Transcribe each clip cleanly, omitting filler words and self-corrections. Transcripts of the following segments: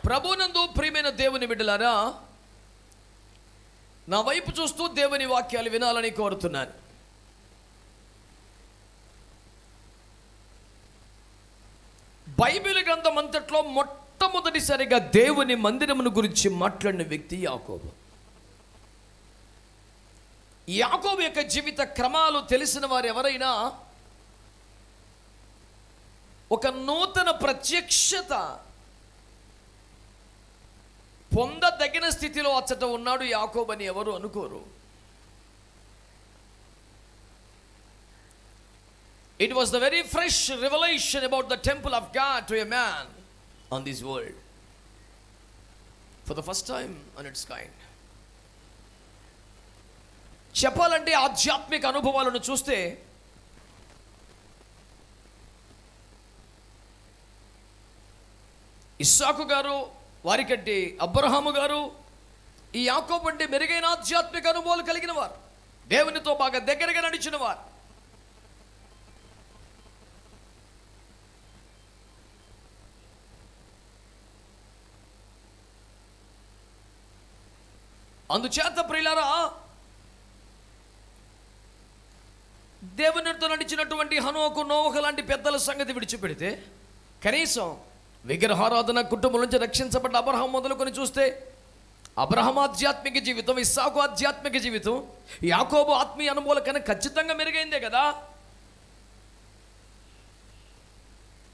ప్రభునందు ప్రియమైన దేవుని బిడ్డలారా, నా వైపు చూస్తూ దేవుని వాక్యాలు వినాలని కోరుతున్నాను. బైబిల్ గ్రంథం అంతట్లో మొట్టమొదటిసారిగా దేవుని మందిరమును గురించి మాట్లాడిన వ్యక్తి యాకోబు. యాకోబు యొక్క జీవిత క్రమాలు తెలిసిన వారు ఎవరైనా ఒక నూతన ప్రత్యక్షత పొందదగిన స్థితిలో అచ్చట ఉన్నాడు యాకోబు అని ఎవరు అనుకోరు. It was the very fresh revelation about the temple of God to a man on this world for the first time on its kind. చెప్పాలంటే ఆధ్యాత్మిక అనుభవాలను చూస్తే ఇస్సాకు గారు, వారికంటే అబ్రహాము గారు, ఈ యాకోబు అంటే మెరుగైన ఆధ్యాత్మిక అనుభవాలు కలిగిన వారు, దేవునితో బాగా దగ్గరగా నడిచిన వారు. అందుచేత ప్రియులారా, దేవునితో నడిచినటువంటి హనోకు, నోవహు లాంటి పెద్దల సంగతి విడిచిపెడితే కనీసం విగ్రహారాధన కుటుంబం నుంచి రక్షించబడ్డ అబ్రహాం మొదలుకొని చూస్తే అబ్రహాం ఆధ్యాత్మిక జీవితం, ఇస్సాకు ఆధ్యాత్మిక జీవితం, యాకోబు ఆత్మీయ అనుభవాల కన్నా ఖచ్చితంగా మెరుగైందే కదా.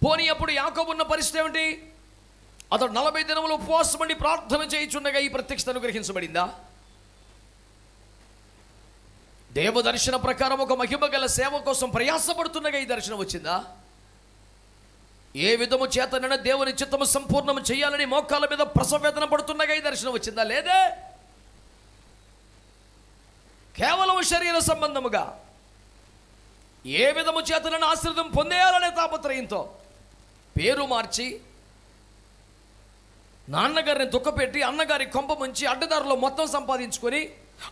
పోనీ అప్పుడు యాకోబు ఉన్న పరిస్థితి ఏమిటి? అతడు 40 దినములు ఉపవాసం ఉండి ప్రార్థన చేయుచుండగా ఈ ప్రత్యక్షత అనుగ్రహించబడిందా? దేవ దర్శన ప్రకారం ఒక మహిమ గల సేవ కోసం ప్రయాసపడుతుండగా ఈ దర్శనం వచ్చిందా? ఏ విధము చేతనైనా దేవుని చిత్తము సంపూర్ణము చేయాలని మోకాళ్ళ మీద ప్రసవేదన పడుతుండగా ఈ దర్శనం వచ్చిందా? లేదే. కేవలం శరీర సంబంధముగా ఏ విధము చేతనైనా ఆశీర్వాదం పొందేయాలనే తాపత్రయంతో పేరు మార్చి నాన్నగారిని దుఃఖపెట్టి అన్నగారి కొంప ముంచి అడ్డదారులో మొత్తం సంపాదించుకొని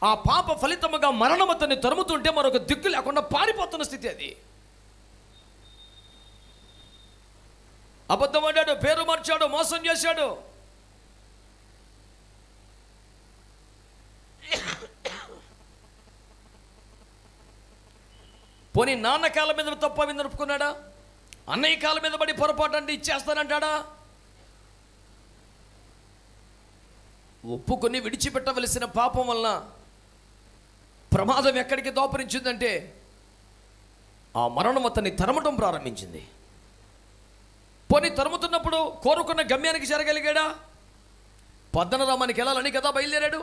ఆ పాప ఫలితముగా మరణమతని తరుముతుంటే మరొక దిక్కు లేకుండా పారిపోతున్న స్థితి అది. అబద్ధం ఆడాడు, పేరు మార్చాడు, మోసం చేశాడు. పోనీ నాన్న కాళ్ళ మీద తప్ప మీద నడుపుకున్నాడా? అన్నయ్య కాళ్ళ మీద పడి పొరపాటు అంటే ఇచ్చేస్తానంటాడా? ఒప్పుకొని విడిచిపెట్టవలసిన పాపం వలన ప్రమాదం ఎక్కడికి దోపరించిందంటే ఆ మరణం అతన్ని తరమటం ప్రారంభించింది. పోనీ తరుముతున్నప్పుడు కోరుకున్న గమ్యానికి చేరగలిగాడా? పద్దనరామానికి వెళ్ళాలని కదా బయలుదేరాడు.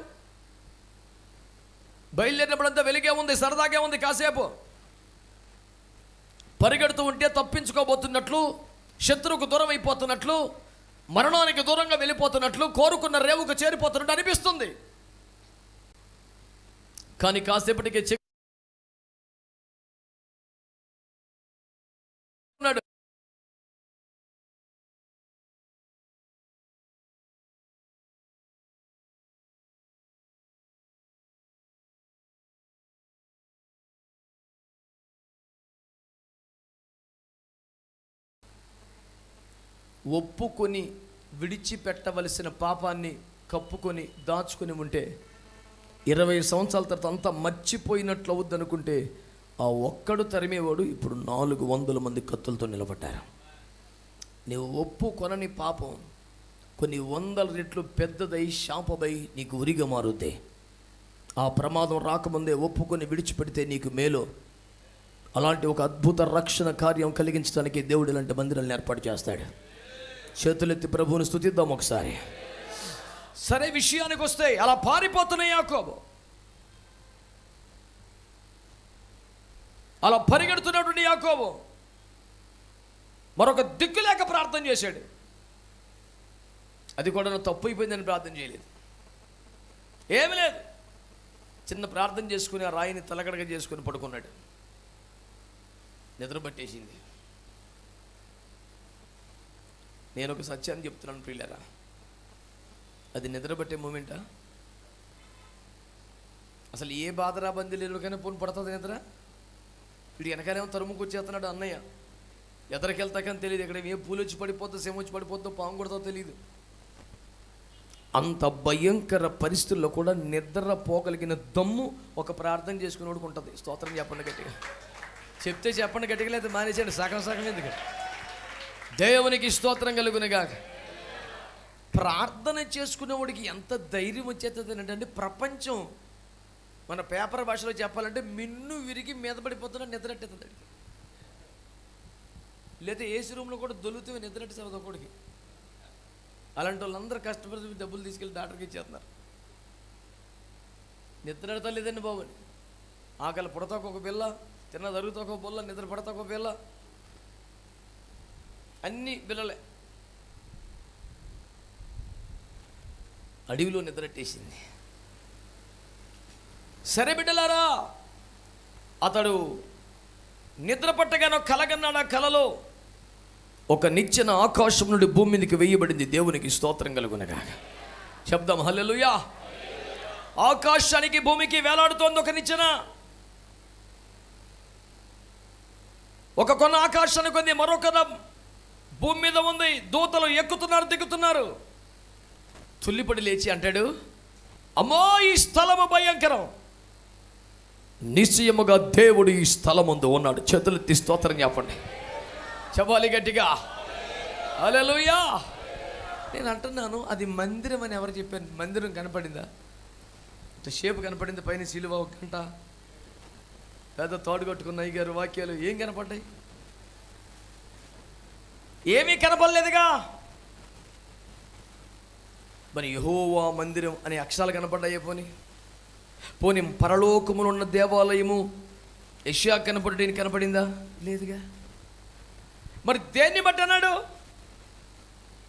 బయలుదేరినప్పుడంతా వెలిగే ఉంది, సరదాగా ఉంది. కాసేపు పరిగెడుతూ ఉంటే తప్పించుకోబోతున్నట్లు, శత్రువుకు దూరం అయిపోతున్నట్లు, మరణానికి దూరంగా వెళ్ళిపోతున్నట్లు, కోరుకున్న రేవుకు చేరిపోతున్నట్టు అనిపిస్తుంది. కానీ కాసేపటికి ఒప్పుకొని విడిచిపెట్టవలసిన పాపాన్ని కప్పుకొని దాచుకొని ఉంటే 20 సంవత్సరాల తర్వాత అంతా మర్చిపోయినట్లు అవుద్ది అనుకుంటే ఆ ఒక్కడు తరిమేవాడు ఇప్పుడు 400 మంది కత్తులతో నిలబడ్డారు. నీవు ఒప్పుకొనని పాపం కొన్ని 100 రెట్లు పెద్దదై శాపమై నీకు ఉరిగా మారుద్ది. ఆ ప్రమాదం రాకముందే ఒప్పుకొని విడిచిపెడితే నీకు మేలు. అలాంటి ఒక అద్భుత రక్షణ కార్యం కలిగించడానికి దేవుడు ఇలాంటి మందిరాలను ఏర్పాటు చేస్తాడు. చేతులెత్తి ప్రభువుని స్తుతిద్దాం ఒకసారి. సరే, విషయానికి వస్తే అలా పారిపోతున్న యాకోబు, అలా పరిగెడుతున్నటువంటి యాకోబు మరొక దిక్కు లేక ప్రార్థన చేశాడు. అది కూడా తప్పు అయిపోయిందని ప్రార్థన చేయలేదు, ఏమి లేదు. చిన్న ప్రార్థన చేసుకుని ఆ రాయిని తలగడగా చేసుకుని పడుకున్నాడు. నిద్ర పట్టేసింది. నేను ఒక సత్యాన్ని చెప్తున్నాను ప్రియులారా, అది నిద్రపట్టే మూమెంటా? అసలు ఏ బాధరా బందీలకైనా పోను పడుతుంది నిద్ర. వీడు వెనకాలేమో తరుముకు వచ్చేస్తున్నాడు అన్నయ్య, ఎదరికెళ్తాకని తెలియదు. ఇక్కడ ఏ పూలు వచ్చి పడిపోద్దో, సేమ వచ్చి పడిపోద్దో, పాము కొడతాదో తెలియదు. అంత భయంకర పరిస్థితుల్లో కూడా నిద్రపోగలిగిన దమ్ము ఒక ప్రార్థన చేసుకునేవాడికి ఉంటుంది. స్తోత్రం చెప్పండి గట్టిగా. చెప్తే చెప్పండి గట్టిగా, లేదా మానేసండి, సగం సగం ఎందుకు. దేవునికి స్తోత్రం కలుగునుగా. ప్రార్థన చేసుకునేవాడికి ఎంత ధైర్యం వచ్చేస్తుంది అంటే, ప్రపంచం మన పేపర్ భాషలో చెప్పాలంటే మిన్ను విరిగి మీద పడిపోతున్నా నిద్రట్టేస్తుంది. లేదా ఏసీ రూమ్లో కూడా దొలుతూ నిద్రట్టేసేది ఒకడికి. అలాంటి వాళ్ళందరూ కష్టపడి డబ్బులు తీసుకెళ్ళి డాక్టర్కి ఇచ్చేస్తున్నారు. నిద్ర పెడతా లేదండి బాబు అని. ఆకలి పుడతాకు ఒక పిల్ల, తిన్న జరుగుతాకు ఒక పిల్ల, నిద్ర పడతాకు ఒక పిల్ల, అన్ని పిల్లలే. అడవిలో నిద్రట్టేసింది. సరే బిడ్డలారా, అతడు నిద్ర పట్టగానో కలగన్నాడు. ఆ కలలో ఒక నిచ్చెన ఆకాశం నుండి భూమి మీదకి వేయబడింది. దేవునికి స్తోత్రం కలుగునగా. శబ్దం హల్లెలూయా. ఆకాశానికి భూమికి వేలాడుతోంది ఒక నిచ్చెన. ఒక కొన ఆకాశానికి ఉంది, మరొక భూమి మీద ఉంది. దూతలు ఎక్కుతున్నారు, దిగుతున్నారు. తుల్లిపడి లేచి అంటాడు, అమ్మో ఈ స్థలము భయంకరం, నిశ్చయముగా దేవుడు ఈ స్థలముందు ఉన్నాడు. చేతులెత్తి స్తోత్రం చెప్పండి, చెప్పాలి గట్టిగా. హల్లెలూయా. నేను అంటున్నాను, అది మందిరం అని ఎవరు చెప్పాను? మందిరం కనపడిందా? షేపు కనపడింది, పైన సిలువ ఒక గంట, పెద్ద తోడు కట్టుకున్న అయ్యగారు వాక్యాలు ఏం కనపడ్డాయి? ఏమీ కనపడలేదుగా. మరి యెహోవా మందిరం అనే అక్షరాలు కనపడ్డాయే. పోనీ పరలోకములో ఉన్న దేవాలయము యెషయా కనపడడానికి కనపడిందా? లేదుగా. మరి దేన్ని బట్టి అన్నాడు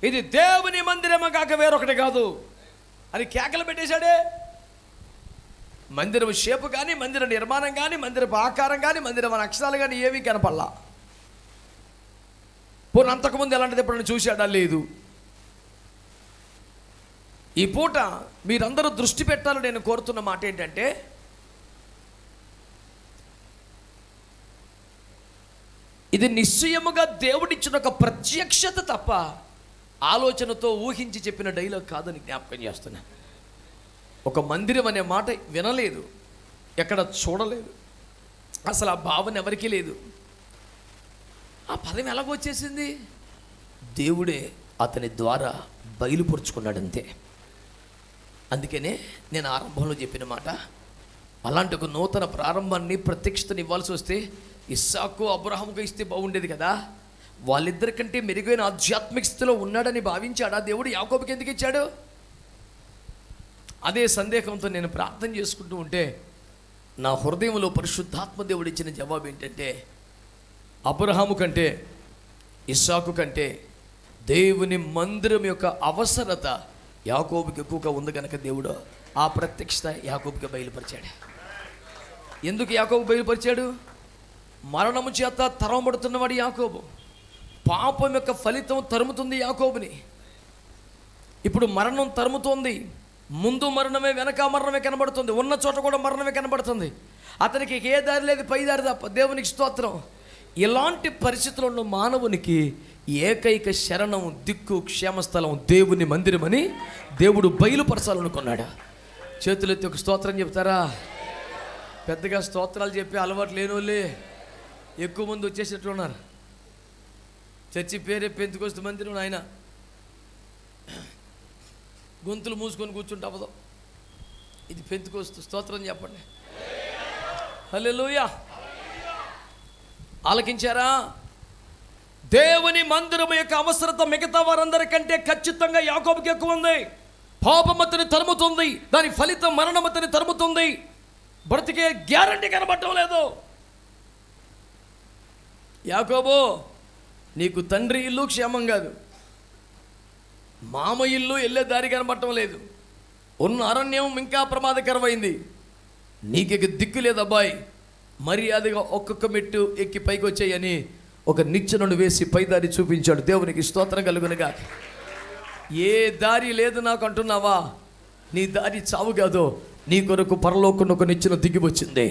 ఇది దేవుని మందిరము కాక వేరొకటి కాదు అని కేకలు పెట్టేశాడే. మందిరం షేపు కానీ, మందిర నిర్మాణం కానీ, మందిరపు ఆకారం కానీ, మందిరం అక్షరాలు కానీ ఏమీ కనపడలా. పోనీ అంతకుముందు ఎలాంటిది ఎప్పుడైనా చూశాడా? లేదు. ఈ పూట మీరందరూ దృష్టి పెట్టాలని నేను కోరుతున్న మాట ఏంటంటే, ఇది నిశ్చయముగా దేవుడిచ్చిన ఒక ప్రత్యక్షత తప్ప ఆలోచనతో ఊహించి చెప్పిన డైలాగ్ కాదని జ్ఞాపకం చేస్తున్నా. ఒక మందిరం అనే మాట వినలేదు, ఎక్కడ చూడలేదు, అసలు ఆ భావన ఎవరికీ లేదు. ఆ పదం ఎలాగొచ్చేసింది? దేవుడే అతని ద్వారా బయలుపరుచుకున్నాడంతే. అందుకనే నేను ఆరంభంలో చెప్పిన మాట, అలాంటి ఒక నూతన ప్రారంభాన్ని ప్రత్యక్షతని ఇవ్వాల్సి వస్తే ఇస్సాకు అబ్రహాముకు ఇస్తే బాగుండేది కదా. వాళ్ళిద్దరికంటే మెరుగైన ఆధ్యాత్మిక స్థితిలో ఉన్నాడని భావించాడా దేవుడు యాకోబుకి ఎందుకు ఇచ్చాడు? అదే సందేహంతో నేను ప్రార్థన చేసుకుంటూ ఉంటే నా హృదయంలో పరిశుద్ధాత్మ దేవుడు ఇచ్చిన జవాబు ఏంటంటే, అబ్రహాము కంటే ఇస్సాకు కంటే దేవుని మందిరం యొక్క అవసరత యాకోబుకి ఎక్కువగా ఉంది కనుక దేవుడు ఆ ప్రత్యక్షత యాకోబుకి బయలుపరిచాడు. ఎందుకు యాకోబు బయలుపరిచాడు? మరణము చేత తరమబడుతున్నవాడు యాకోబు. పాపం యొక్క ఫలితం తరుముతుంది యాకోబుని. ఇప్పుడు మరణం తరుముతోంది. ముందు మరణమే, వెనక మరణమే కనబడుతుంది. ఉన్న చోట కూడా మరణమే కనబడుతుంది. అతనికి ఏ దారి లేదు, పై దారి తప్ప. దేవునికి స్తోత్రం. ఇలాంటి పరిస్థితుల్లో ఉన్న మానవునికి ఏకైక శరణం, దిక్కు, క్షేమస్థలం దేవుని మందిరమని దేవుడు బయలుపరచాలనుకున్నాడు. చేతులెత్తి ఒక స్తోత్రం చెప్తారా? పెద్దగా స్తోత్రాలు చెప్పి అలవాటు లేని వాళ్ళే ఎక్కువ మంది వచ్చేసేట్లు ఉన్నారు. చర్చి పేరే పెంతుకొస్తు మందిరం. ఆయన గొంతులు మూసుకొని కూర్చుంటే అవ్వదు. ఇది పెంతుకొస్తు. స్తోత్రం చెప్పండి. హల్లెలూయా. ఆలకించారా? దేవుని మందిరం యొక్క అవసరత మిగతా వారందరికంటే ఖచ్చితంగా యాకోబుకి ఎక్కువ ఉంది. పాపం అతని తరుముతుంది, దాని ఫలితం మరణం అతని తరుముతుంది. బ్రతికే గ్యారంటీ కనబడటం లేదు. యాకోబు, నీకు తండ్రి ఇల్లు క్షేమం కాదు, మామ ఇల్లు వెళ్ళే దారి కనబడటం లేదు, ఉన్న అరణ్యం ఇంకా ప్రమాదకరమైంది, నీకు దిక్కు లేదు అబ్బాయి, మర్యాదగా ఒక్కొక్క మెట్టు ఎక్కి పైకి వచ్చాయని ఒక నిచ్చెనను వేసి పైదారి చూపించాడు. దేవునికి స్తోత్రం కలుగునుగా. ఏ దారి లేదు నాకు అంటున్నావా? నీ దారి చావు కాదు, నీ కొరకు పరలోకం ఒక నిచ్చెన దిగి వచ్చింది.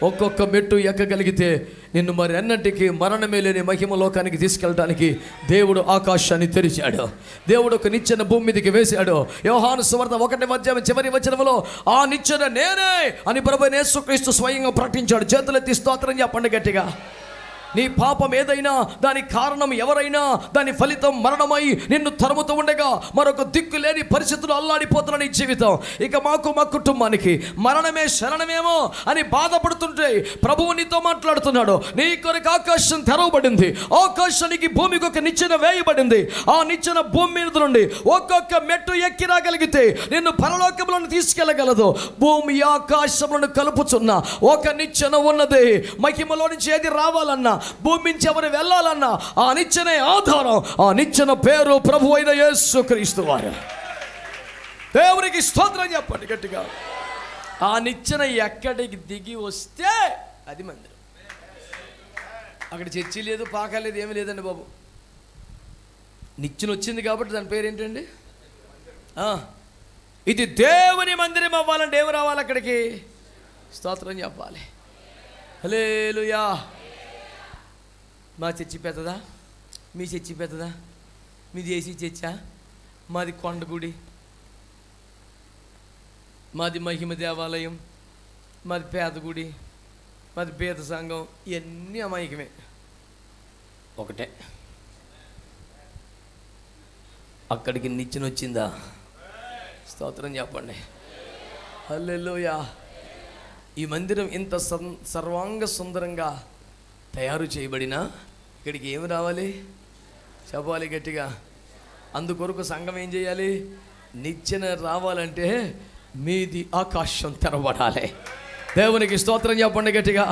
ఒక్కొక్క మెట్టు ఎక్కగలిగితే నిన్ను మరి అన్నటికీ మరణమే లేని మహిమ లోకానికి తీసుకెళ్ళడానికి దేవుడు ఆకాశాన్ని తెరిచాడు. దేవుడు ఒక నిచ్చెన భూమి మీదకి వేశాడు. యోహాను సువార్త 1 చివరి వచనంలో ఆ నిచ్చెన నేనే అని ప్రభువైన యేసుక్రీస్తు స్వయంగా ప్రకటించాడు. చేతులెత్తి స్తోత్రం చెప్పండి గట్టిగా. నీ పాపం ఏదైనా, దాని కారణం ఎవరైనా, దాని ఫలితం మరణమై నిన్ను తరుముతూ ఉండగా మరొక దిక్కు లేని పరిస్థితులు అల్లాడిపోతున్న నీ జీవితం, ఇక మాకు మా కుటుంబానికి మరణమే శరణమేమో అని బాధపడుతుంటే ప్రభువు నీతో మాట్లాడుతున్నాడు. నీ కొరకు ఆకాశం తెరవబడింది, ఆకాశానికి భూమికి ఒక నిచ్చెన వేయబడింది. ఆ నిచ్చెన భూమి మీద నుండి ఒక్కొక్క మెట్టు ఎక్కి రాగలిగితే నిన్ను పరలోకంలో తీసుకెళ్ళగలదు. భూమి ఆకాశములను కలుపుచున్న ఒక నిచ్చెన ఉన్నది. మహిమలో నుంచి ఏది రావాలన్నా, భూమి నుంచి ఎవరు వెళ్ళాలన్నా ఆ నిచ్చెనే ఆధారం. ఆ నిచ్చెన పేరు ప్రభు అయిన యేసుక్రీస్తు వారు. దేవునికి స్తోత్రం చెప్పండి గట్టిగా. ఆ నిచ్చెన ఎక్కడికి దిగి వస్తే అది మందిరం. అక్కడ చర్చి లేదు, పాక లేదు, ఏమీ లేదండి బాబు. నిచ్చెన వచ్చింది కాబట్టి దాని పేరు ఏంటండి? ఇది దేవుని మందిరం అవ్వాలంటే ఏమి రావాలి? అక్కడికి స్తోత్రం చెప్పాలి. హల్లెలూయా. మా చర్చి పెద్దదా? మీ చర్చి పెద్దదా? మీది ఏసీ చర్చా? మాది కొండగుడి, మాది మహిమ దేవాలయం, మాది పేదగుడి, మాది పేద సంఘం. ఇవన్నీ అమాయకమే. ఒకటే. అక్కడికి నిచ్చెన వచ్చిందా? స్తోత్రం చెప్పండి. హల్లెలూయా. ఈ మందిరం ఇంత సర్వాంగ సుందరంగా తయారు చేయబడినా ఇక్కడికి ఏమి రావాలి? చెప్పాలి గట్టిగా. అందుకొరకు సంఘం ఏం చేయాలి? నిచ్చెన రావాలంటే మీది ఆకాశం తెరవబడాలి. దేవునికి స్తోత్రం చెప్పండి గట్టిగా.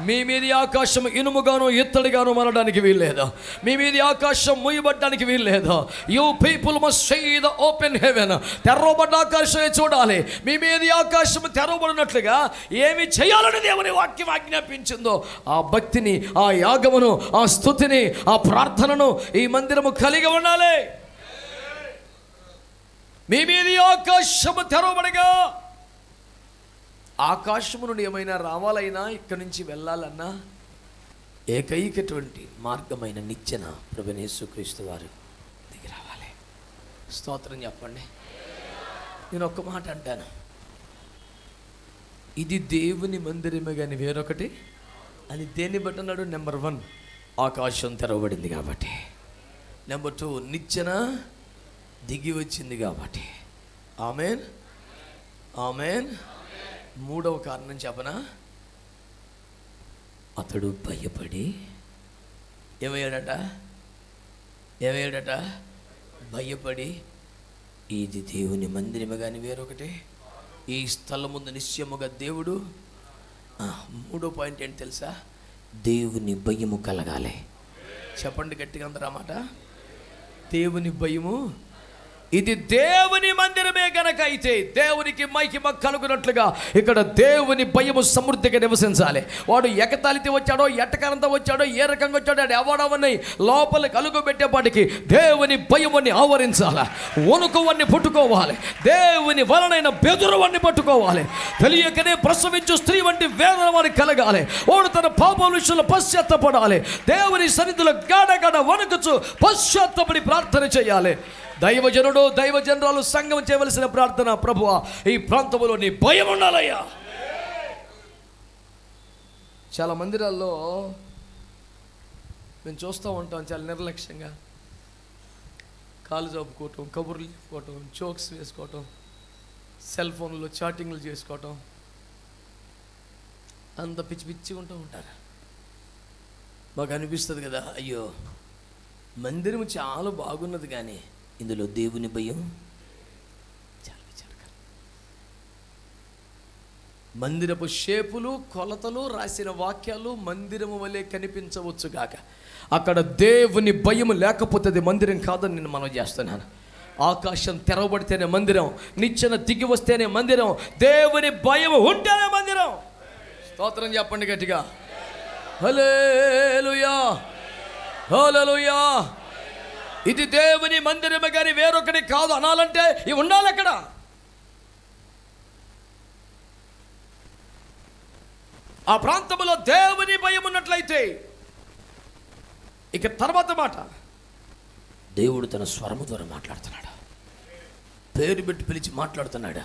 మీ మీది ఆకాశం ఇనుముగాను ఇత్తడిగాను మనడానికి వీల్లేదు. మీ మీది ఆకాశం మూయబడ్డానికి వీల్లేదు. You people must see the open heaven. తెరవబడ్డ ఆకాశమే చూడాలి. మీ మీది ఆకాశం తెరవబడినట్లుగా ఏమి చేయాలని దేవుని వాక్యం ఆజ్ఞాపించిందో ఆ భక్తిని, ఆ యాగమును, ఆ స్తుతిని, ఆ ప్రార్థనను ఈ మందిరము కలిగి ఉండాలి. మీ మీది ఆకాశము తెరవబడగా ఆకాశము నుండి ఏమైనా రావాలైనా, ఇక్కడి నుంచి వెళ్ళాలన్నా ఏకైకటువంటి మార్గమైన నిచ్చెన ప్రభువైన యేసుక్రీస్తు వారు దిగి రావాలి. స్తోత్రం చెప్పండి. నేను ఒక్క మాట అంటాను, ఇది దేవుని మందిరమే కానీ వేరొకటి అని దేన్ని బట్టి అన్నాడు? నెంబర్ 1 ఆకాశం తెరవబడింది కాబట్టి. నెంబర్ 2 నిచ్చెన దిగి వచ్చింది కాబట్టి. ఆమేన్, ఆమేన్. 3వ కారణం చెప్పనా? అతడు భయపడి ఏమయ్యాడట? భయపడి ఇది దేవుని మందిరమే కానీ వేరొకటి, ఈ స్థలం ముందు నిశ్చయముగా దేవుడు. 3వ పాయింట్ ఏంటి తెలుసా? దేవుని భయము కలగాలి. చెప్పండి గట్టిగా అందరూ ఆ మాట. దేవుని భయము. ఇది దేవుని మందిరమే గనక అయితే దేవునికి మహిమ కలుగునట్లుగా ఇక్కడ దేవుని భయము సమృద్ధిగా నివసించాలి. వాడు ఎకతాళితే వచ్చాడో, ఎట్టకాలంతో వచ్చాడో, ఏ రకంగా వచ్చాడో అది ఎవడవని లోపల కలుగుబెట్టేపాటికి దేవుని భయముని ఆవరించాలి. వణుకువన్నీ పుట్టుకోవాలి. దేవుని వలనైన బెదురువన్నీ పట్టుకోవాలి. తెలియకనే ప్రసవించు స్త్రీ వంటి వేదన వారికి కలగాలి. వాడు తన పాపం విషయంలో పశ్చాత్తపడాలి. దేవుని సన్నిధిలో గడగడ వణుకుచు పశ్చాత్తపడి ప్రార్థన చేయాలి. దైవజనుడు, దైవజనరాలు సంఘం చేయవలసిన ప్రార్థన, ప్రభువా ఈ ప్రాంతంలో నీ భయం ఉండాలయ్యా. చాలా మందిరాల్లో మేము చూస్తూ ఉంటాం, చాలా నిర్లక్ష్యంగా కాలు జరుపుకోవటం, కబుర్లు చెప్పుకోవటం, జోక్స్ వేసుకోవటం, సెల్ ఫోన్లో చాటింగ్లు చేసుకోవటం, అంత పిచ్చి పిచ్చి ఉంటూ ఉంటారు. మాకు అనిపిస్తుంది కదా, అయ్యో మందిరం చాలా బాగున్నది కానీ ఇందులో దేవుని భయం చాలా విచారకరం. మందిరపు షేపులు, కొలతలు, రాసిన వాక్యాలు మందిరము వలె కనిపించవచ్చు గాక అక్కడ దేవుని భయం లేకపోతే అది మందిరం కాదని నేను మనం చేస్తున్నాను. ఆకాశం తెరవబడితేనే మందిరం, నిచ్చెన దిగి వస్తేనే మందిరం, దేవుని భయం ఉంటేనే మందిరం. స్తోత్రం చెప్పండి గట్టిగా. హల్లెలూయా, హల్లెలూయా. ఇది దేవుని మందిరమే కానీ వేరొకటి కాదు అనాలంటే ఇవి ఉండాలి అక్కడ. ఆ ప్రాంతంలో దేవుని భయం ఉన్నట్లయితే, ఇక తర్వాత మాట, దేవుడు తన స్వరము ద్వారా మాట్లాడుతున్నాడు. పేరు పెట్టి పిలిచి మాట్లాడుతున్నాడు.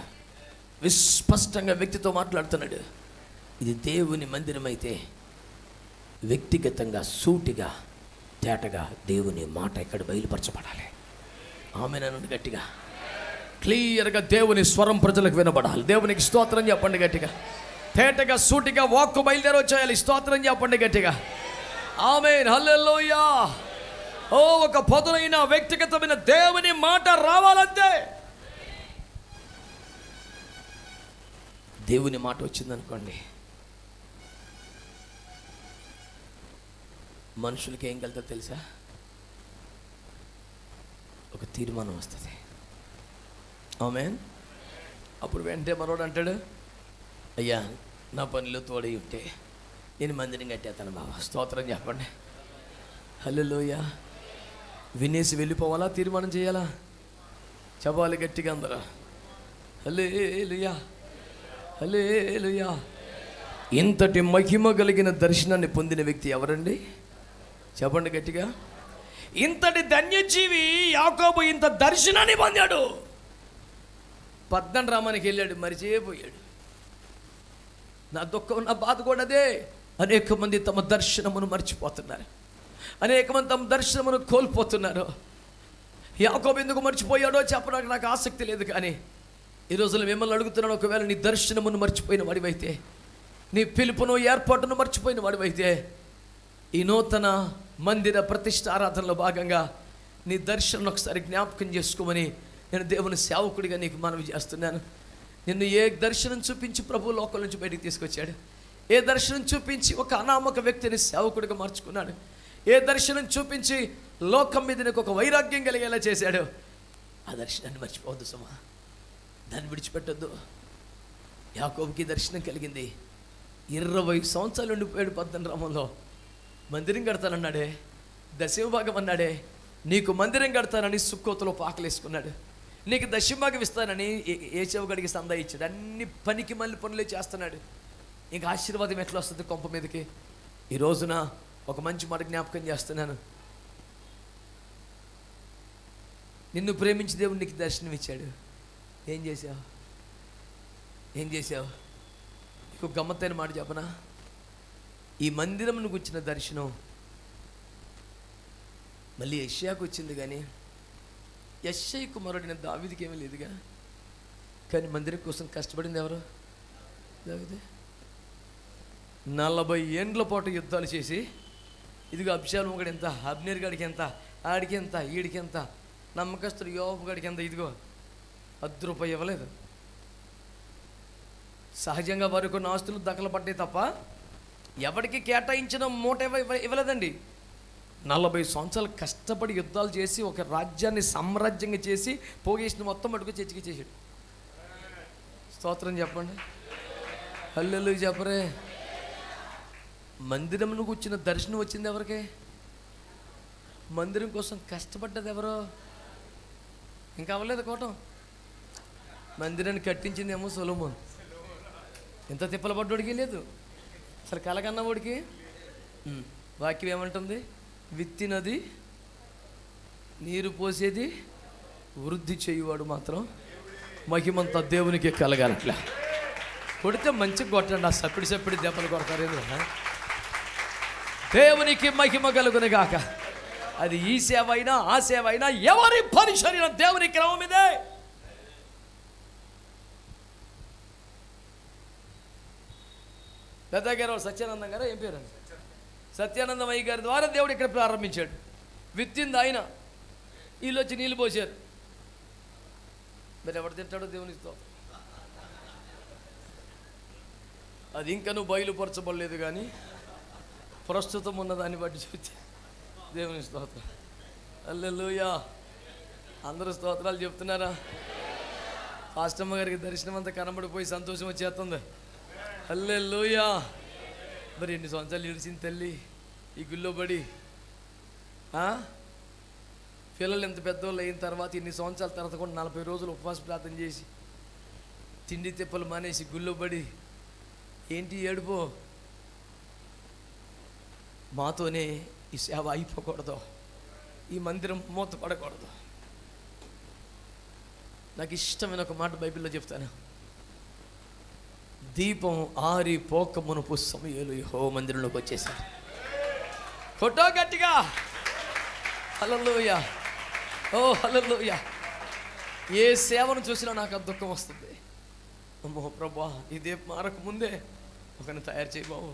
విస్పష్టంగా వ్యక్తితో మాట్లాడుతున్నాడు. ఇది దేవుని మందిరం అయితే వ్యక్తిగతంగా సూటిగా తేటగా దేవుని మాట ఇక్కడ బయలుపరచబడాలి. ఆమెను గట్టిగా క్లియర్గా దేవుని స్వరం ప్రజలకు వినబడాలి. దేవునికి స్తోత్రం చెప్పండి గట్టిగా. తేటగా సూటిగా వాక్కు బయలుదేరి వచ్చేయాలి. స్తోత్రం చెప్పండి గట్టిగా. ఆమేన్, హల్లెలూయా. ఓ, ఒక పొదునైన వ్యక్తిగతమైన దేవుని మాట రావాలంతే. దేవుని మాట వచ్చిందనుకోండి, మనుషులకి ఏం కలుగుతుందో తెలుసా? ఒక తీర్మానం వస్తుంది. ఆమేన్. అప్పుడు వెంటనే మనోడు అంటాడు, అయ్యా నా పనిలో తోడై ఉంటే నేను మందిరం కట్టేస్తాను బాబా. స్తోత్రం చెప్పండి. హల్లెలూయా. వినేసి వెళ్ళిపోవాలా, తీర్మానం చేయాలా? చెప్పాలి గట్టిగా అందరూ. హల్లెలూయా, హల్లెలూయా. ఇంతటి మహిమ కలిగిన దర్శనాన్ని పొందిన వ్యక్తి ఎవరండి? చెప్పండి గట్టిగా. ఇంతటి ధన్యజీవి యాకోబు ఇంత దర్శనాన్ని పొందాడు. పద్దండ్రామానికి వెళ్ళాడు, మరిచిపోయాడు. నా దుఃఖం, నా బాధ కూడా అదే. అనేక మంది తమ దర్శనమును మర్చిపోతున్నారు. అనేక మంది తమ దర్శనమును కోల్పోతున్నారు. యాకోబు ఎందుకు మర్చిపోయాడో చెప్పడానికి నాకు ఆసక్తి లేదు. కానీ ఈ రోజుల్లో మిమ్మల్ని అడుగుతున్నాను, ఒకవేళ నీ దర్శనమును మర్చిపోయిన వాడివైతే, నీ పిలుపును ఏర్పాటును మర్చిపోయిన వాడివైతే, ఈ నూతన మందిర ప్రతిష్ఠ ఆరాధనలో భాగంగా నీ దర్శనం ఒకసారి జ్ఞాపకం చేసుకోమని నేను దేవుని సేవకుడిగా నీకు మనవి చేస్తున్నాను. నిన్ను ఏ దర్శనం చూపించి ప్రభు లోకం నుంచి బయటికి తీసుకొచ్చాడు? ఏ దర్శనం చూపించి ఒక అనామక వ్యక్తిని సేవకుడిగా మార్చుకున్నాడు? ఏ దర్శనం చూపించి లోకం మీద నీకు ఒక వైరాగ్యం కలిగేలా చేశాడు? ఆ దర్శనాన్ని మర్చిపోవద్దు సుమా, దాన్ని విడిచిపెట్టొద్దు. యాకోబుకి దర్శనం కలిగింది. 20 సంవత్సరాలు ఉండిపోయాడు పద్దండ్రామంలో. మందిరం కడతానన్నాడే, దశమభాగం అన్నాడే. నీకు మందిరం కడతానని సుక్కోతులో పాకలేసుకున్నాడు. నీకు దశమభాగం ఇస్తానని ఏసేవగడికి సందా ఇచ్చాడు. అన్ని పనికి మళ్ళీ పనులే చేస్తున్నాడు. ఇంకా ఆశీర్వాదం ఎట్లా వస్తుంది కొంప మీదకి? ఈ రోజున ఒక మంచి మాట జ్ఞాపకం చేస్తున్నాను. నిన్ను ప్రేమించి దేవుడు నీకు దర్శనం ఇచ్చాడు. ఏం చేసావు? ఏం చేసావు? నీకు గమ్మత్తైన మాట చెప్పనా? ఈ మందిరంను కూర్చున్న దర్శనం మళ్ళీ యెషయాకు వచ్చింది. కానీ యెషయా కుమారుడైన దావీదుకి ఏమీ లేదుగా. కానీ మందిరం కోసం కష్టపడింది ఎవరు? దావీదే. 40 ఏండ్ల పాటు యుద్ధాలు చేసి, ఇదిగో అబ్షాలోము గడి ఎంత, అబ్నేర్ గడికి ఎంత, ఆడికి ఎంత, ఈడికి ఎంత, నమ్మకస్తుడు యోబు గడికి ఎంత, ఇదిగో ₹10 ఇవ్వలేదు. సహజంగా వారి కొన్ని ఆస్తులు దఖలు పడ్డాయి తప్ప ఎవరికి కేటాయించిన మూట ఇవ్వలేదండి. 40 సంవత్సరాలు కష్టపడి యుద్ధాలు చేసి ఒక రాజ్యాన్ని సామ్రాజ్యంగా చేసి పోగేసిన మొత్తం మటుకు చర్చికి చేసాడు. స్తోత్రం చెప్పండి. హల్లెలూయా చెప్పరే. మందిరంను కూర్చున్న దర్శనం వచ్చింది ఎవరికి? మందిరం కోసం కష్టపడ్డది ఎవరో? ఇంకా అవ్వలేదు కోటం. మందిరాన్ని కట్టించిందేమో సొలొమోన్. ఎంత తిప్పల పడ్డోడికి లేదు అసలు, కలగన్న వాడికి. వాక్యం ఏమంటుంది? విత్తినది, నీరు పోసేది, వృద్ధి చేయువాడు మాత్రం మహిమంతా దేవునికి కలగాలట్లా. కొడితే మంచిగా కొట్టండి, ఆ సప్పిడి దెబ్బలు కొడతారు. దేవునికి మహిమ కలుగును గాక. అది ఈ సేవ అయినా ఆ సేవ అయినా ఎవరి పని శరీరం దేవుని క్రమం ఇదే. పెద్దగారు సత్యానందం గారు, ఏం పేరు? సత్యానందం అయ్య గారి ద్వారా దేవుడు ఇక్కడ ప్రారంభించాడు. విత్తింది ఆయన, వీళ్ళు వచ్చి నీళ్ళు పోసారు. మరి ఎవరు తింటాడో దేవునితో? అది ఇంకా నువ్వు బయలుపరచబడలేదు. కానీ ప్రస్తుతం ఉన్నదాన్ని బట్టి చూస్తే దేవుని స్తోత్రం. హల్లెలూయా. అందరూ స్తోత్రాలు చెప్తున్నారా? పాస్టమ్మ గారికి దర్శనం అంతా కనబడిపోయి సంతోషం వచ్చేస్తుంది. హల్లెలూయా. మరి ఎన్ని సంవత్సరాలు ఇడిచింది తల్లి ఈ గుళ్ళో పడి. పిల్లలు ఎంత పెద్దవాళ్ళు అయిన తర్వాత ఇన్ని సంవత్సరాల తర్వాత కూడా 40 రోజులు ఉపవాస ప్రార్థన చేసి తిండి తిప్పలు మానేసి గుళ్ళో పడి ఏంటి ఏడుపో? మాతోనే ఈ సేవ అయిపోకూడదు, ఈ మందిరం మూతపడకూడదు. నాకు ఇష్టమైన ఒక మాట బైబిల్లో చెప్తాను. దీపం ఆరిపోక మునుపు సమూయేలు యెహోవా మందిరంలోకి వచ్చేసారు. ఫోటో గట్టిగా హల్లెలూయా, ఓ హల్లెలూయా. ఏ సేవను చూసినా నాకు ఆ దుఃఖం వస్తుంది. అమ్మో ప్రభా, ఈ దీపం మారక ముందే ఒకరిని తయారు చేయి బాబు.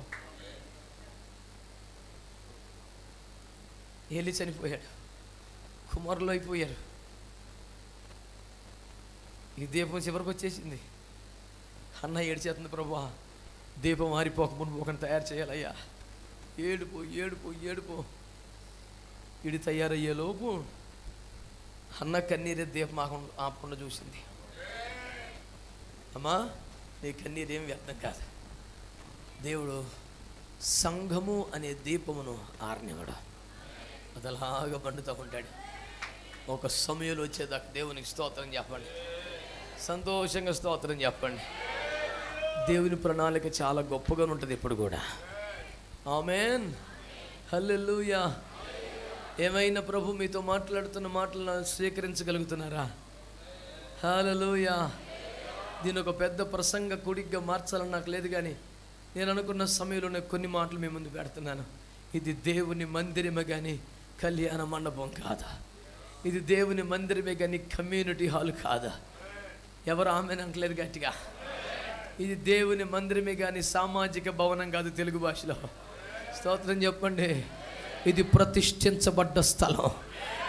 ఏలి చనిపోయాడు, కుమారులు అయిపోయారు, ఈ దీపం చివరికి వచ్చేసింది. అన్న ఏడ్చేస్తుంది, ప్రభా దీపం మారిపోక ముందు ఒకరిని తయారు చేయాలయ్యా. ఏడుపు ఏడుపు ఏడుపు. ఇడి తయారయ్యేలోపు అన్న కన్నీరే దీపం ఆపకుండా చూసింది. అమ్మా, నీ కన్నీరేం వ్యర్థం కాదు. దేవుడు సంఘము అనే దీపమును ఆరనివ్వడు, అది అలాగా పండుతూ ఉంటాడు. ఒక సమయంలో వచ్చేదాకా దేవునికి స్తోత్రం చెప్పండి, సంతోషంగా స్తోత్రం చెప్పండి. దేవుని ప్రణాళిక చాలా గొప్పగా ఉంటుంది ఇప్పుడు కూడా. ఆమేన్, హల్లెలూయా. ఏమైనా ప్రభు మీతో మాట్లాడుతున్న మాటలను స్వీకరించగలుగుతున్నారా? హల్లెలూయా. దీని ఒక పెద్ద ప్రసంగ కుడిగ్గా మార్చాలని నాకు లేదు, కానీ నేను అనుకున్న సమయంలోనే కొన్ని మాటలు మీ ముందు పెడుతున్నాను. ఇది దేవుని మందిరమే కానీ కళ్యాణ మండపం కాదా. ఇది దేవుని మందిరమే కానీ కమ్యూనిటీ హాల్ కాదా. ఎవరు ఆమెను అంటలేదు గట్టిగా. ఇది దేవుని మందిరమే కానీ సామాజిక భవనం కాదు. తెలుగు భాషలో స్తోత్రం చెప్పండి. ఇది ప్రతిష్ఠించబడ్డ స్థలం,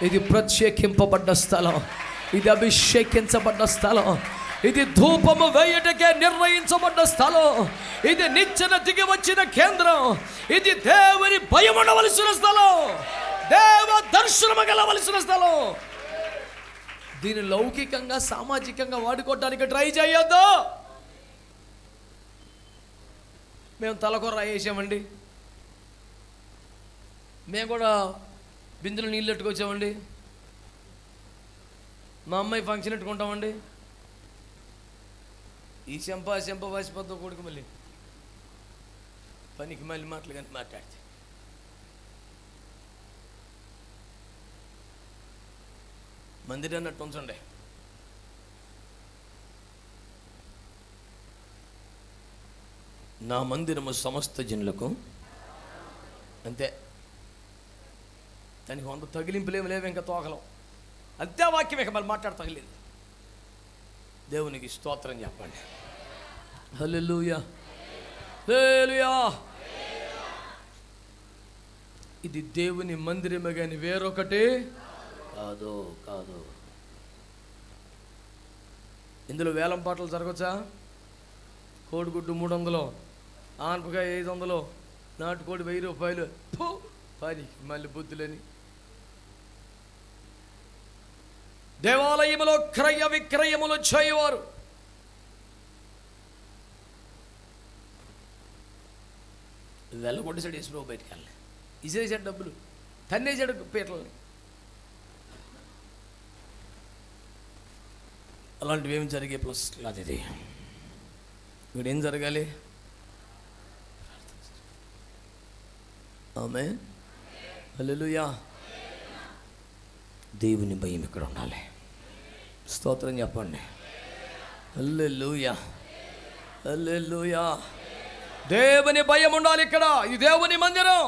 ఇది ప్రత్యేకింపబడ్డ స్థలం, ఇది అభిషేకించబడ్డ స్థలం, ఇది ధూపము వేయటకే నిర్ణయించబడ్డ స్థలం, ఇది నిచ్చెన దిగి వచ్చిన కేంద్రం, ఇది దేవుని భయం ఉండవలసిన స్థలం, దేవ దర్శనము గలవలసిన స్థలం. దీన్ని లౌకికంగా సామాజికంగా వాడుకోవడానికి ట్రై చేయొద్దు. మేము తలకొర్ర వేసామండి, మేము కూడా బిందులు నీళ్ళు ఎట్టుకొచ్చామండి, మా అమ్మాయి ఫంక్షన్ పెట్టుకుంటామండి. ఈ చెంప వాసిపోద్దు కొడుకు మళ్ళీ పనికి మళ్ళీ మాటలు కానీ మాట్లాడితే మందిరం అన్నట్టు ఉంచండి. నా మందిరము సమస్త జనులకు, అంతే. దానికి 100 తగిలింపులేమి లేవు, ఇంకా తోకలం. అంతే వాక్యం, ఇక మళ్ళీ మాట్లాడ తగిలేదు. దేవునికి స్తోత్రం చెప్పండి. హల్లెలూయా, హల్లెలూయా. ఇది దేవుని మందిరమే కానీ వేరొకటి కాదు కాదు. ఇందులో వేలం పాటలు జరగచ్చా? కోడిగుడ్డు 300, ఆనపకాయ 500, నాటుకోడి 1000 రూపాయలు. పని మళ్ళీ బుద్ధులని. దేవాలయములో క్రయ విక్రయములు చేయవారు వెళ్ళగొట్టేసాడు యేసుప్రభు. బయటికి వెళ్ళి ఇసేసాడు డబ్బులు, తన్నేసాడు పీటలని. అలాంటివి ఏమి జరిగే ప్లస్ కాదు. ఇది ఇక్కడ ఏం జరగాలి? ఆమేన్, హల్లెలూయా. దేవుని భయం ఇక్కడ ఉండాలి. స్తోత్రం చెప్పండి. హల్లెలూయా, హల్లెలూయా. దేవుని భయం ఉండాలి ఇక్కడ. ఇది దేవుని మందిరం,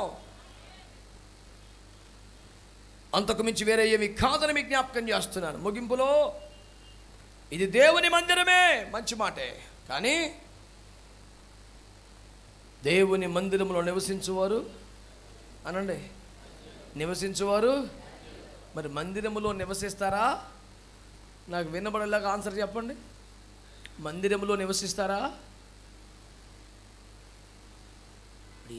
అంతకు మించి వేరే ఏమి కాదని మీకు జ్ఞాపకం చేస్తున్నాను. ముగింపులో ఇది దేవుని మందిరమే, మంచి మాటే. కానీ దేవుని మందిరంలో నివసించువారు అనండి, నివసించువారు. మరి మందిరములో నివసిస్తారా? నాకు వినబడేలాగా ఆన్సర్ చెప్పండి. మందిరములో నివసిస్తారా?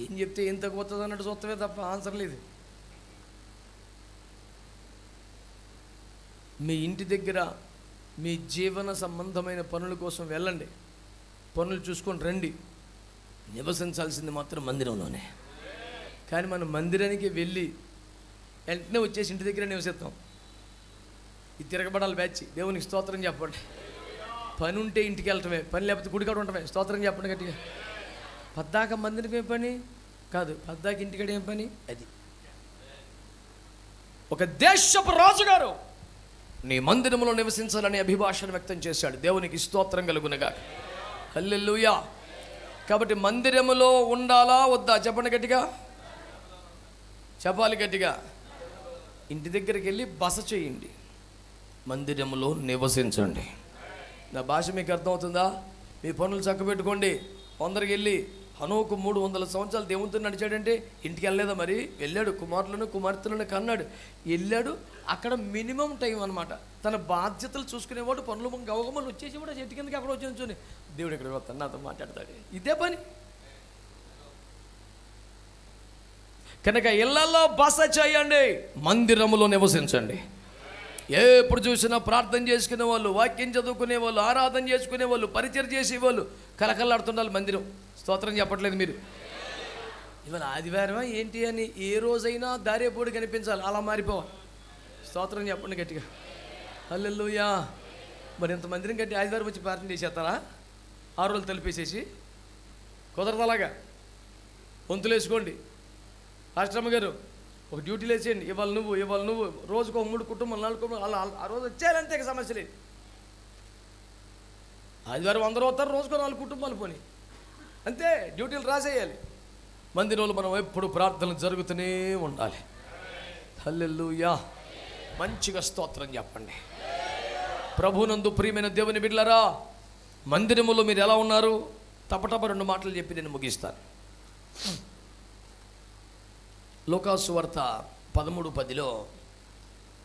ఏం చెప్తే ఏం తగ్గుతుంది అన్నట్టు చూస్తవే తప్ప ఆన్సర్ లేదు. మీ ఇంటి దగ్గర మీ జీవన సంబంధమైన పనుల కోసం వెళ్ళండి, పనులు చూసుకొని రండి. నివసించాల్సింది మాత్రం మందిరంలోనే. కానీ మనం మందిరానికి వెళ్ళి వెంటనే వచ్చేసి ఇంటి దగ్గర నివసిస్తాం. ఇది తిరగబడాలి బ్యాచ్. దేవునికి స్తోత్రం చెప్పండి. పని ఉంటే ఇంటికి వెళ్ళటమే, పని లేకపోతే గుడికాడ ఉండటమే. స్తోత్రం చెప్పండి గట్టిగా. పద్దాక మందిరికి ఏ పని? కాదు, పద్దాకి ఇంటికాడ ఏం పని అది. ఒక దేశపు రాజుగారు నీ మందిరంలో నివసించాలని అభిభాషను వ్యక్తం చేశాడు. దేవునికి స్తోత్రం కలుగునగా. హల్లెలూయా. కాబట్టి మందిరములో ఉండాలా వద్దా చెప్పండి గట్టిగా, చెప్పాలి గట్టిగా. ఇంటి దగ్గరికి వెళ్ళి బస చేయండి, మందిరములో నివసించండి. నా భాష మీకు అర్థమవుతుందా? మీ పనులు చక్కబెట్టుకోండి. కొందరికి వెళ్ళి హనోకు 300 సంవత్సరాలు దేవునితో నడిచాడంటే ఇంటికి వెళ్ళలేదా? మరి వెళ్ళాడు, కుమారులను కుమార్తెలను కన్నాడు, వెళ్ళాడు. అక్కడ మినిమం టైం అనమాట. తన బాధ్యతలు చూసుకునేవాడు, పనులు గవగమలు వచ్చేసి కూడా చెట్టు కిందకి అక్కడ వచ్చి దేవుడు ఇక్కడికి వస్తాను నాతో మాట్లాడతాడు. ఇదే పని. కనుక ఇళ్లలో బస చేయండి, మందిరములో నివసించండి. ఎప్పుడు చూసినా ప్రార్థన చేసుకునే వాళ్ళు, వాక్యం చదువుకునే వాళ్ళు, ఆరాధన చేసుకునే వాళ్ళు, పరిచయం చేసేవాళ్ళు కలకల్లాడుతుండాలి మందిరం. స్తోత్రం చెప్పట్లేదు మీరు? ఇవాళ ఆదివారమా ఏంటి అని ఏ రోజైనా దారేపూడి కనిపించాలి, అలా మారిపోవాలి. స్తోత్రం చెప్పండి గట్టిగా. హల్లెలూయా. మరి ఇంత మందిరం కట్టి ఆదివారం వచ్చి ప్రార్థన చేసేస్తారా? 6 రోజులు తలిపేసేసి కుదరదు. అలాగా వంతులు వేసుకోండి. ఆశ్రమ గారు ఒక డ్యూటీలు వేసేయండి. ఇవాళ నువ్వు రోజుకు 3 కుటుంబాలు 4 కుటుంబాలు అలా ఆ రోజు వచ్చేయాలంటే ఇక సమస్య లేదు. ఆదివారం అందరూ వస్తారు, రోజుకో 4 కుటుంబాలు పోనీ, అంతే. డ్యూటీలు రాసేయాలి. మందిరంలో మనం ఎప్పుడు ప్రార్థనలు జరుగుతూనే ఉండాలి. హల్లెలూయా. మంచిగా స్తోత్రం చెప్పండి. ప్రభునందు ప్రియమైన దేవుని బిడ్డలారా, మందిరములో మీరు ఎలా ఉన్నారు? తపటప 2 మాటలు చెప్పి నేను ముగిస్తాను. లూకాసు వార్త 13:10లో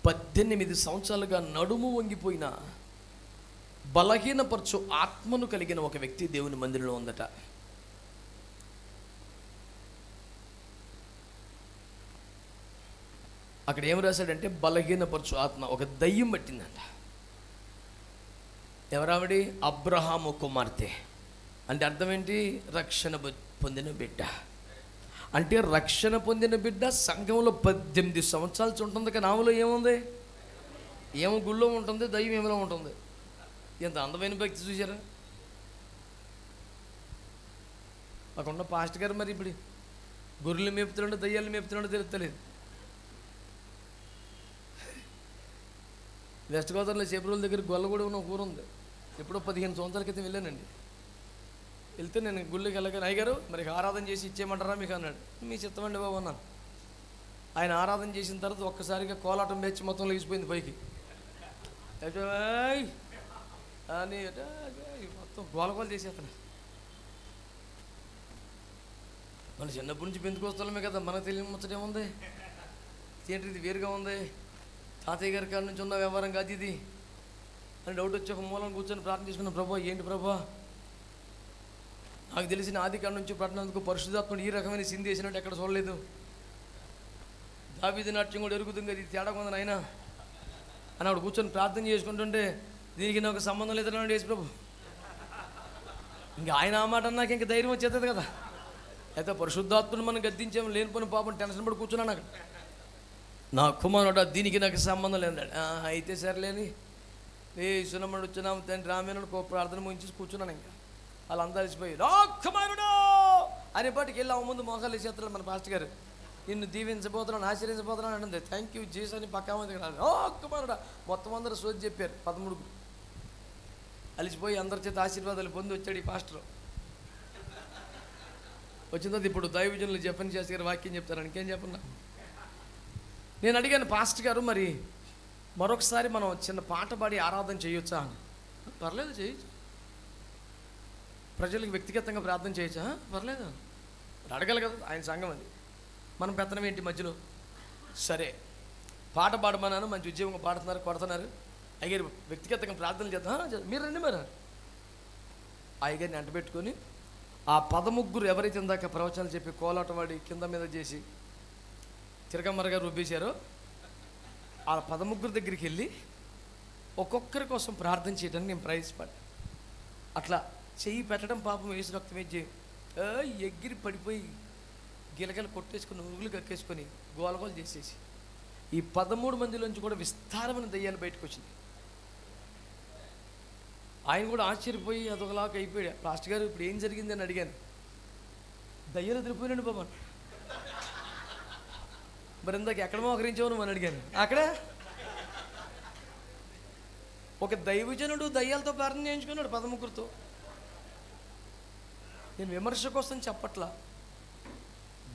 18 సంవత్సరాలుగా నడుము వంగిపోయిన బలహీనపరచు ఆత్మను కలిగిన ఒక వ్యక్తి దేవుని మందిరంలో ఉందట. అక్కడ ఏం రాశాడంటే బలహీనపరచు ఆత్మ, ఒక దయ్యం పట్టిందంట. ఎవరావిడి? అబ్రహాము కుమార్తె. అంటే అర్థం ఏంటి? రక్షణ పొందిన బిడ్డ. అంటే రక్షణ పొందిన బిడ్డ సంఘంలో 18 సంవత్సరాలు ఉంటుంది. కానీ ఆమెలో ఏముంది? ఏమో గుళ్ళో ఉంటుంది, దయ్యం ఏమిలో ఉంటుంది. ఎంత అందమైన భక్తి చూసారా? అక్కడ పాస్టర్ గారు మరి ఇప్పుడు గొర్రెలు మేపుతున్నాడు, దయ్యాలు మేపుతున్నాడో తెలుస్తలేదు. వెస్ట్ గోదావరిలో చేపల దగ్గర గొల్లగూడ ఉన్న ఊరు ఉంది. ఎప్పుడో 15 సంవత్సరాల క్రితం వెళ్ళానండి. వెళ్తే నేను గుళ్ళకి వెళ్ళగానే, అయ్యగారు మరి ఆరాధన చేసి ఇచ్చేయమంటారా మీకు అన్నాడు. మీ చిత్తమండి బాబు అన్నాను. ఆయన ఆరాధన చేసిన తర్వాత ఒక్కసారిగా కోలాటం వేచి మొత్తం లేచిపోయింది పైకి అని మొత్తం గోలగోలు చేసేస్తాను. మన చిన్నప్పటి నుంచి పెంచుకొస్తామే కదా, మనకు తెలియని ముచ్చట ఏముంది? ఏంటి ఇది వేరుగా ఉంది, తాతయ్య గారి కాడ నుంచి ఉన్న వ్యవహారం కాదు ఇది అని డౌట్ వచ్చి ఒక మూలం కూర్చొని ప్రార్థన చేసుకున్నాను. ప్రభా ఏంటి ప్రభా, నాకు తెలిసిన ఆది కాడ నుంచి పట్టణందుకు పరిశుద్ధాత్ముడు ఈ రకమైన సింధి వేసినట్టు ఎక్కడ చూడలేదు. దావీదు నాట్యం కూడా ఎరుగుతుంది కదా, ఇది తేడా కొందని ఆయన అని ఆవిడ కూర్చొని ప్రార్థన చేసుకుంటుంటే, దీనికి నాకు సంబంధం లేదన్నాడు యేసు ప్రభు. ఇంకా ఆయన ఆ మాట నాకు ఇంకా ధైర్యం వచ్చేస్తుంది కదా. అయితే పరిశుద్ధాత్మను మనం గద్దించాము, లేనిపోయిన పాపం టెన్షన్ పడి కూర్చున్నాను అక్కడ. నా కుమారుడు దీనికి నాకు సంబంధం లేదన్నాడు. అయితే సరేలేని ఏ సునమ్మడు వచ్చినాము తండ్రి రామేనడు ప్రార్థన ముగించి కూర్చున్నాను. ఇంకా వాళ్ళందరూ అలసిపోయి నా కుమారుడు అనే పాటికి వెళ్ళి ముందు మోకాలు వేసేస్తాడు మన పాస్టర్ గారు. నిన్ను దీవించబోతున్నాను, ఆశ్చర్యించబోతున్నాను అంటే థ్యాంక్ యూ జీసస్ అని పక్కా మంది ఓ కుమారుడా మొత్తం అందరూ సోది చెప్పారు. 13 అలిసిపోయి అందరి చేత ఆశీర్వాదాలు పొంది వచ్చాడు ఈ పాస్టర్. వచ్చిన తర్వాత ఇప్పుడు దైవజనులు జపన్ చేసి గారు వాక్యం చెప్తారు. ఇంకేం చెప్పన్నా. నేను అడిగాను పాస్టర్ గారు మరి మరొకసారి మనం చిన్న పాట పాడి ఆరాధన చేయొచ్చా అని. పర్లేదు చేయొచ్చు. ప్రజలకు వ్యక్తిగతంగా ప్రార్థన చేయొచ్చా? పర్లేదు. అడగాలి కదా, ఆయన సంఘం అది, మనం పెత్తనం ఏంటి మధ్యలో. సరే పాట పాడమన్నాను, మంచి ఉద్యోగంగా పాడుతున్నారు, కొడుతున్నారు. అయ్యగారు వ్యక్తిగతంగా ప్రార్థనలు చేద్దాం, మీరు రండి మరి. అయ్యగారిని అంటబెట్టుకొని ఆ 13 ఎవరైతే ఇందాక ప్రవచనాలు చెప్పి కోలాటం వాడి కింద మీద చేసి తిరగమ్మరగా రుబ్బేశారో ఆ 13 దగ్గరికి వెళ్ళి ఒక్కొక్కరి కోసం ప్రార్థన చేయడానికి నేను ప్రయాసపడ్డా. అట్లా చెయ్యి పెట్టడం పాపం వేసి రక్తమే చేయి ఎగిరి పడిపోయి గిలగలు కొట్టేసుకుని ఉరుగులు కక్కేసుకొని గోలగోలు చేసేసి ఈ 13 మందిలోంచి కూడా విస్తారమైన దయ్యాలు బయటకు వచ్చింది. ఆయన కూడా ఆశ్చర్యపోయి అదొకలాగా అయిపోయాడు. పాస్టర్ గారు ఇప్పుడు ఏం జరిగింది అని అడిగాను. దయ్యాలు ఎదిరిపోయినాడు బాబా. బృందాకి ఎక్కడ మోకరించావు నువ్వు అని అడిగాను. అక్కడ ఒక దైవజనుడు దయ్యాలతో ప్రార్థన చేయించుకున్నాడు 13 నేను విమర్శ కోసం చెప్పట్లా.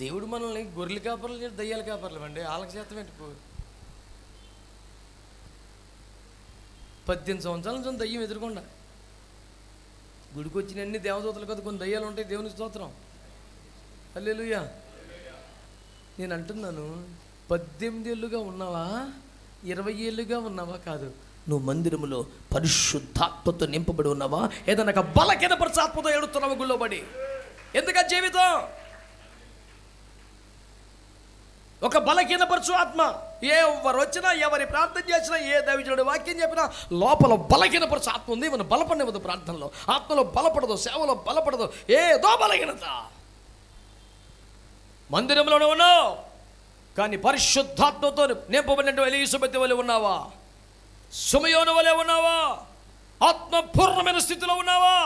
దేవుడు మనల్ని గొర్రెలు కాపర్లు చేసి దయ్యాల కాపర్లు అండి. వాళ్ళకి చేతం ఏంటి? 18 సంవత్సరాల నుంచి దయ్యం ఎదురుకుండా గుడికి వచ్చిన అన్ని దేవదూతలు కదా, కొన్ని దయ్యాలు ఉంటాయి. దేవుని స్తోత్రం, హల్లెలూయా. నేను అంటున్నాను, 18 ఏళ్ళుగా ఉన్నావా, 20 ఏళ్ళుగా ఉన్నావా కాదు, నువ్వు మందిరములో పరిశుద్ధాత్మతో నింపబడి ఉన్నావా, ఏదైనా బలహీనపరిచే ఆత్మతో ఏడుతున్నావా గుళ్ళో పడి? ఎందుక జీవితం ఒక బలహీనపరచు ఆత్మ. ఎవరు వచ్చినా, ఎవరి ప్రార్థన చేసినా, ఏ దైవజనుడు వాక్యం చెప్పినా లోపల బలహీనపరచు ఆత్మ ఉంది. మనం బలపడనివ్వదు, ప్రార్థనలో ఆత్మలో బలపడదు, సేవలో బలపడదు, ఏదో బలహీనత. మందిరంలోనే ఉన్నావు కానీ పరిశుద్ధాత్మతో నింపబడినట్టు ఎలీసబెత్ వలె ఉన్నావా, సమయోను వలె ఉన్నావా, ఆత్మపూర్ణమైన స్థితిలో ఉన్నావా,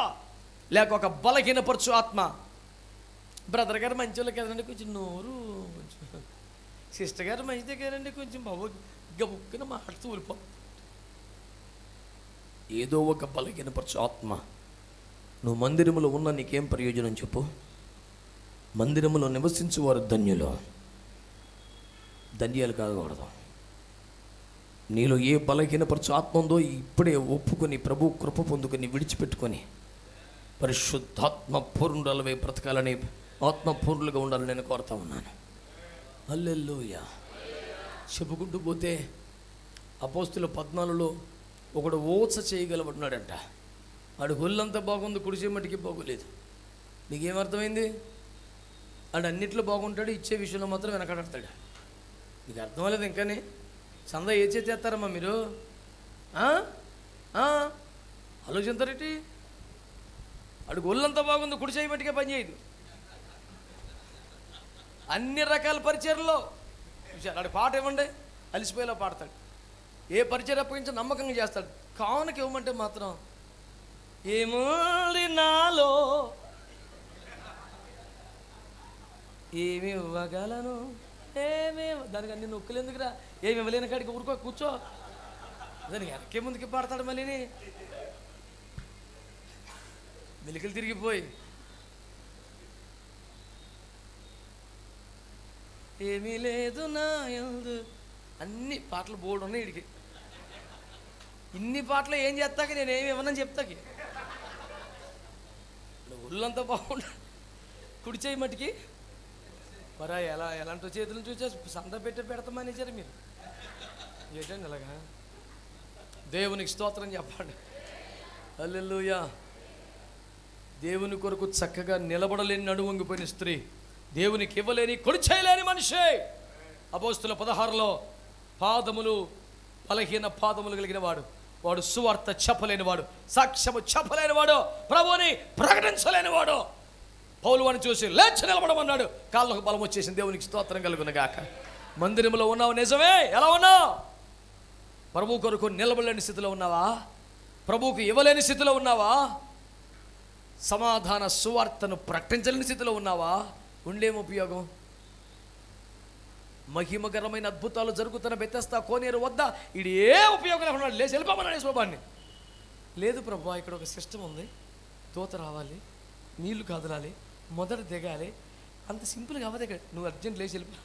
లేక ఒక బలహీనపరచు ఆత్మ? బ్రదర్ గారు మంచి వాళ్ళకి కదండి, కొంచెం నోరు, సిస్టర్ గారు మంచిదే కదండి, కొంచెం బాబు గబుక్కున మాట్లాడుతూ ఊరిపో. ఏదో ఒక బలహీనపరచు ఆత్మ. నువ్వు మందిరములో ఉన్న నీకేం ప్రయోజనం చెప్పు? మందిరములో నివసించువారు ధన్యులు, ధన్యాలు కాకూడదు. నీలో ఏ బలహీనపరచు ఆత్మ ఉందో ఇప్పుడే ఒప్పుకొని ప్రభు కృప పొందుకొని విడిచిపెట్టుకొని పరిశుద్ధాత్మ పూర్ణులవే బ్రతకాలని, ఆత్మపూర్ణులుగా ఉండాలని నేను కోరుతా ఉన్నాను. హల్లెలూయా. చెప్పుకుంటూ పోతే అపోస్తుల 14లో ఒకడు ఓచ చేయగలబడినాడంట. ఆడు ఒళ్ళంతా బాగుంది, కుడిచే మట్టికి బాగోలేదు. నీకేమర్థమైంది? ఆడు అన్నిట్లో బాగుంటాడు, ఇచ్చే విషయంలో మాత్రం వెనకాడతాడు. నీకు అర్థం అవ్వలేదు ఇంకానే? సందా ఏ చేస్తారమ్మా మీరు? ఆలోచించారేంటి? ఆడు ఒళ్ళంతా బాగుంది, కుడి చేయి మట్టిగా పని చేయదు. అన్ని రకాల పరిచర్లో ఆడు పాట ఇవ్వండి, అలిసిపోయేలా పాడతాడు. ఏ పరిచయం అప్పగించి నమ్మకంగా చేస్తాడు. కానుక ఇవ్వమంటే మాత్రం ఏముంది నాలో, ఏమి ఇవ్వగలను, దానికి అన్ని నొక్కులు ఎందుకురా, ఏమి ఇవ్వలేని కాడికి ఊరుకో కూర్చో. దానికి వెనకే ముందుకి పాడతాడు. మళ్ళీని మెలికలు తిరిగిపోయి ఏమీ లేదు నా యందు, అన్ని పాటలు బోర్డు ఉన్నాయి వీడికి. ఇన్ని పాటలు ఏం చేస్తాక నేను ఏమి ఇవ్వనని చెప్తాకి. ఒళ్ళంతా బాగుండ, కుడి చేయి మట్టికి మరా ఎలాంటి చేతులను చూసే సంద పెడతామని ఇచ్చారు మీరు. ఏంటండి ఇలాగా? దేవునికి స్తోత్రం చెప్పండి, హల్లెలూయా. దేవుని కొరకు చక్కగా నిలబడలేని, నడుము వంగిపోయిన స్త్రీ, దేవునికి ఇవ్వలేని, కొడి చేయలేని మనిషి. అపోస్తుల 16లో పాదములు, బలహీన పాదములు కలిగిన వాడు, వాడు సువార్త చెప్పలేని వాడు, సాక్ష్యము చెప్పలేని వాడు, ప్రభువుని ప్రకటించలేని వాడు. పౌలు వాడిని చూసి లేచి నిలబడమన్నాడు. కాళ్ళకు బలం వచ్చేసింది. దేవునికి స్తోత్రం కలుగును గాక. మందిరంలో ఉన్నావు నిజమే, ఎలా ఉన్నావు? ప్రభు కొరకు నిలబడలేని స్థితిలో ఉన్నావా? ప్రభువుకు ఇవ్వలేని స్థితిలో ఉన్నావా? సమాధాన సువార్తను ప్రకటించలేని స్థితిలో ఉన్నావా? ఉండేం ఉపయోగం? మహిమకరమైన అద్భుతాలు జరుగుతున్న బెతెస్దా కోనేరు వద్ద ఇది ఏ ఉపయోగం లేకుండా లేచి వెళ్ళిపోమన్నాడు యేసుప్రభుని. లేదు ప్రభు, ఇక్కడ ఒక సిస్టమ్ ఉంది, దూత రావాలి, నీళ్లు కదలాలి, మొదట దిగాలి, అంత సింపుల్గా అవ్వదు ఇక్కడ. నువ్వు అర్జెంట్ లేచి వెళ్ళిపో.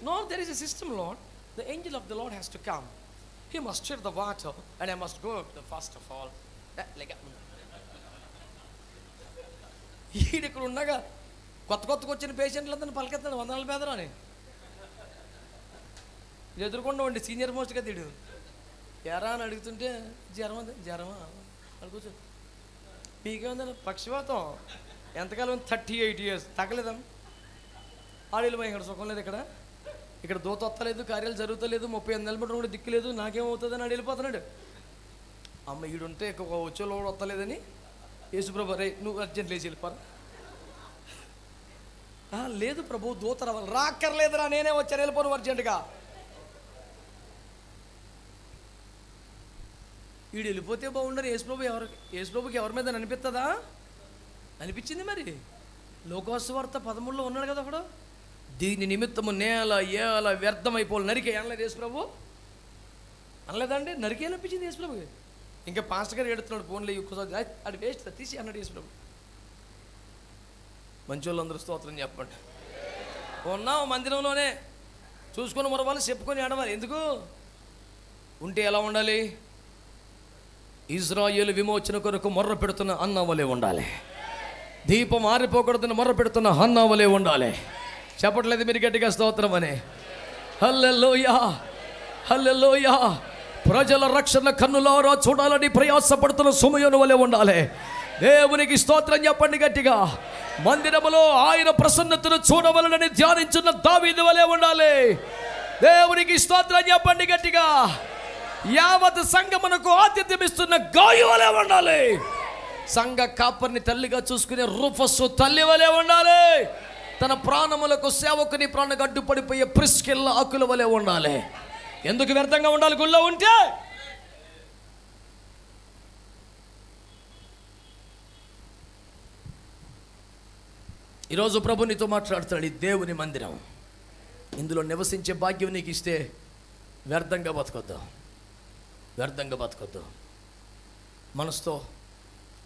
No, there is a system, Lord. The angel of the Lord has to come. He must stir the water and I must go first of all. ఈడు ఇక్కడ ఉండగా కొత్తకు వచ్చిన పేషెంట్లందరినీ పలకెత్తాడు 100 పేదరు అని. ఎదురుకుండా ఉండి సీనియర్ మోస్ట్గా తీడు ఎరా అని అడుగుతుంటే జ్వరమా అని కూర్చో. మీకేముందని పక్షవాతం, ఎంతకాలం 38 years తగ్గలేదా? ఆడేళ్ళు ఇక్కడ సుఖం లేదు, ఇక్కడ దూత వస్తలేదు, కార్యాలు జరుగుతలేదు, 38 నెలల బట్టి కూడా దిక్కు లేదు, నాకేమవుతుందని ఆడు వెళ్ళిపోతున్నాడు. అమ్మ ఈడుంటే ఒక వచ్చేలో కూడా వస్తలేదని యేసుప్రభు రే నువ్వు అర్జెంట్ లేచి వెళ్ళిపోరా. లేదు ప్రభు దూత రావాలి. రాక్కర్లేదురా, నేనే వచ్చాను, వెళ్ళిపోను అర్జెంటుగా. వీడు వెళ్ళిపోతే బాగుండరు. యేసుప్రభుకి ఎవరి మీద అనిపిస్తుందా? అనిపించింది మరి. లోకోసువార్త 13లో ఉన్నాడు కదా ఒకడు, దీని నిమిత్తము నేల ఏల వ్యర్థమైపోలు నరికే అనలేదు యేసు ప్రభు, అనలేదండి? నరికేయాలనిపించింది యేసు ప్రభు. ఇంకా పాస్టర్ గారు ఎడుతున్నాడు, ఫోన్లో ఒక్కసారి అది వేస్ట్ తీసి అన్నాడు యేసు ప్రభు. మంచి వాళ్ళందరూ స్తోత్రం చెప్పండి. ఉన్నాం మందిరంలోనే, చూసుకొని మరవాలి, చెప్పుకొని ఆడవాలి. ఎందుకు ఉంటే ఎలా ఉండాలి? ఇజ్రాయేలు విమోచన కొరకు మొర్ర పెడుతున్న అన్నవలే ఉండాలి. దీపం ఆరిపోకూడదని మొర్ర పెడుతున్న అన్నవలే ఉండాలి. చెప్పట్లేదు మీరు గట్టిగా స్తోత్రం అని? హల్లెలూయా, హల్లెలూయా. ప్రజల రక్షణ కన్నులారా చూడాలని ప్రయాసపడుతున్న సమయను వలె ఉండాలి. దేవునికి స్తోత్రం చెప్పండి గట్టిగా. మందిరములో ఆయన ప్రసన్నతను చూడవలనని ధ్యానించున్న దావీదు వలె ఉండాలి. దేవునికి స్తోత్రం చెప్పండి గట్టిగా. యావత్ సంఘమునకు ఆతిథ్యం ఇస్తున్న గాయి వలె ఉండాలి. సంఘ కాపర్ని తల్లిగా చూసుకునే రూఫస్సు తల్లి వలె ఉండాలి. తన ప్రాణములకు సేవకుని ప్రాణకు అడ్డుపడిపోయే ప్రిస్కిల్ల ఆకుల వలె ఉండాలి. ఎందుకు వ్యర్థంగా ఉండాలి గుళ్ళో ఉంటే? ఈరోజు ప్రభు నీతో మాట్లాడుతాడు. ఈ దేవుని మందిరం, ఇందులో నివసించే భాగ్యం నీకు ఇస్తే వ్యర్థంగా బతకొద్దు, వ్యర్థంగా బతకొద్దు. మనసుతో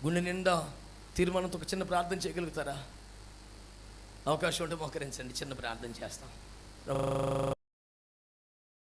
గుండె నిండా తీర్మానంతో ఒక చిన్న ప్రార్థన చేయగలుగుతారా? అవకాశం ఉంటే మోకరించండి, చిన్న ప్రార్థన చేస్తాం.